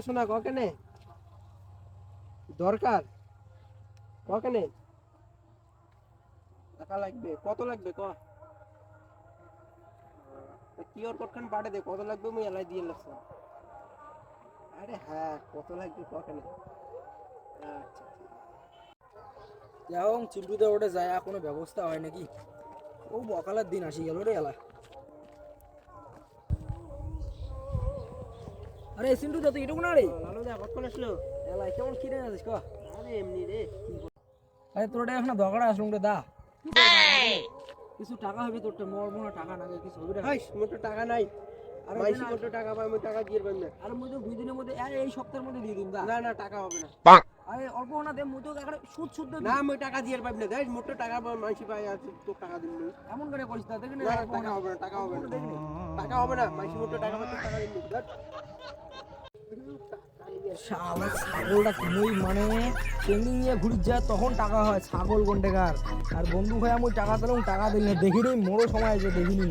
শোনা ককেনে দরকার ককেনে টাকা লাগবে কত লাগবে ক কিওর কোডখান পাঠে দে কত লাগবে মুই এলাই দিয়ে লাগছ আরে হ্যাঁ কত লাগবে ককেনে আচ্ছা যাও চিন্টুতে ওটা যায় কোনো ব্যবস্থা হয় নাকি ও বকালের দিন আসি গেল রে এলা আরে চিন্টু তো এটুকু না রে লালু দা কতক্ষণ আসলো এলা কেমন কিনে আছিস ক আরে এমনি রে আরে তোর এখন দরকার আসলো রে দা কিছু টাকা হবে তোর মোর মনে টাকা না কিছু হবে না হাইস মোটে টাকা নাই আর মাইসি মোটে টাকা পাই আমি টাকা দিয়ে পাই না আরে মুই তো 2 দিনের মধ্যে এই সপ্তাহের মধ্যে দিয়ে দিন দা না না টাকা হবে না আরে অল্প না দে মুই তো এখানে সুদ সুদ না আমি টাকা দিয়ে পাই না দেখ মোটে টাকা মাইসি পাই আর তো টাকা দিন এমন করে করিস না দেখেন না টাকা হবে না টাকা হবে না টাকা হবে না মাইসি মোটে টাকা পাই টাকা দিন দেখ শালা ছাগলটা কিনেই মানে ট্রেনিং নিয়ে ঘুরি যায় তখন টাকা হয় ছাগল কোনটাকার আর বন্ধু ভাই আমি টাকা দিলাম টাকা দিলে দেখিনি মোড়ো সময় আছে দেখিনি